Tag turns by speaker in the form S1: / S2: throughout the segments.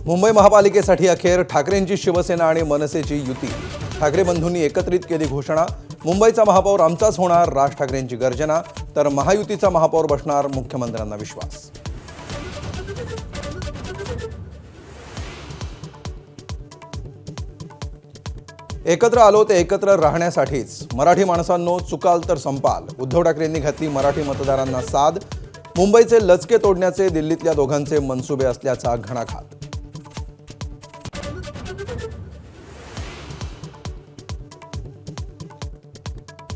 S1: मुंबई महापालिकेसाठी अखेर ठाकरेंची शिवसेना आणि मनसेची युती। ठाकरे बंधूंनी एकत्रित केली घोषणा। मुंबईचा महापौर आमचाच होणार, राज ठाकरेंची गर्जना। तर महायुतीचा महापौर बसणार, मुख्यमंत्र्यांना विश्वास। एकत्र आलो ते एकत्र राहण्यासाठीच। मराठी माणसांनो चुकाल तर संपाल। उद्धव ठाकरेंनी घातली मराठी मतदारांना साद। मुंबईचे लचके तोडण्याचे दिल्लीतल्या दोघांचे मनसुबे असल्याचा घणाघात।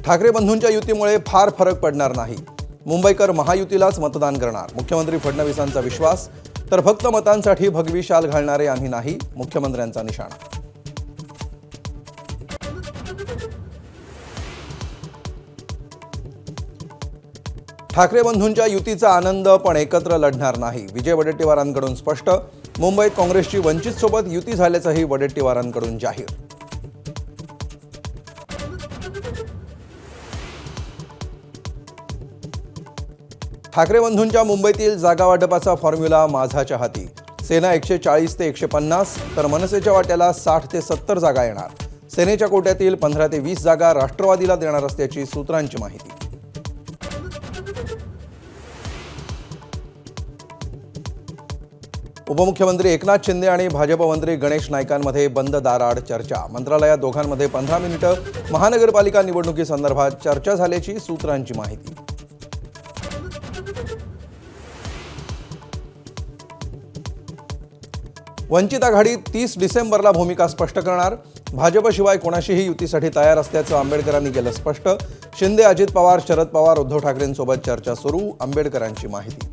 S1: ठाकरे बंधूंच्या युतीमुळे फार फरक पडणार नाही। मुंबईकर महायुतीलाच मतदान करणार, मुख्यमंत्री फडणवीसांचा विश्वास। तर फक्त मतांसाठी भगवी शाल घालणारे आम्ही नाही, मुख्यमंत्र्यांचा निशाणा। ठाकरे बंधूंच्या युतीचा आनंद, पण एकत्र लढणार नाही, विजय वडेट्टीवारांकडून स्पष्ट। मुंबईत काँग्रेसची वंचित सोबत युती झाल्याचंही वडेट्टीवारांकडून जाहीर। ठाकरे बंधूंच्या मुंबईतील जागा वाटपाचा फॉर्म्युला माझाच्या हाती। सेना 140 ते 150, तर मनसेच्या वाट्याला 60 ते 70 जागा येणार। सेनेच्या कोट्यातील 15 ते 20 जागा राष्ट्रवादीला देणार असल्याची सूत्रांची माहिती। उपमुख्यमंत्री एकनाथ शिंदे आणि भाजप मंत्री गणेश नाईकांमध्ये बंद दाराआड चर्चा। मंत्रालयात दोघांमध्ये 15 मिनिटं महानगरपालिका निवडणुकीसंदर्भात चर्चा झाल्याची सूत्रांची माहिती। वंचित आघाडी 30 डिसेंबरला भूमिका स्पष्ट करणार। भाजपशिवाय कोणाशीही युतीसाठी तयार असल्याचं आंबेडकरांनी केलं स्पष्ट। शिंदे, अजित पवार, शरद पवार, उद्धव ठाकरेंसोबत चर्चा सुरू, आंबेडकरांची माहिती।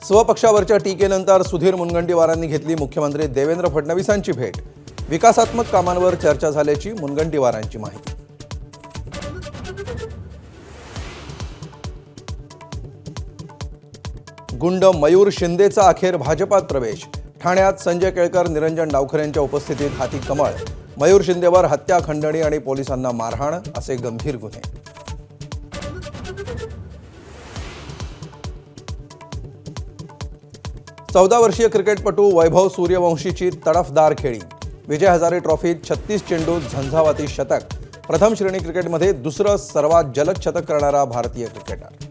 S1: स्वपक्षावरच्या टीकेनंतर सुधीर मुनगंटीवारांनी घेतली मुख्यमंत्री देवेंद्र फडणवीसांची भेट। विकासात्मक कामांवर चर्चा झाल्याची मुनगंटीवारांची माहिती। गुंड मयूर शिंदेचा अखेर भाजपात प्रवेश। ठाण्यात संजय केळकर, निरंजन डावखरे यांच्या उपस्थितीत हाती कमळ। मयूर शिंदेवर हत्या, खंडणी आणि पोलिसांना मारहाण असे गंभीर गुन्हे। 14 वर्षीय क्रिकेटपटू वैभव सूर्यवंशीची तडफदार खेळी। विजय हजारे ट्रॉफीत 36 चेंडूत झंझावाती शतक। प्रथम श्रेणी क्रिकेटमध्ये दुसरं सर्वात जलद शतक करणारा भारतीय क्रिकेटर।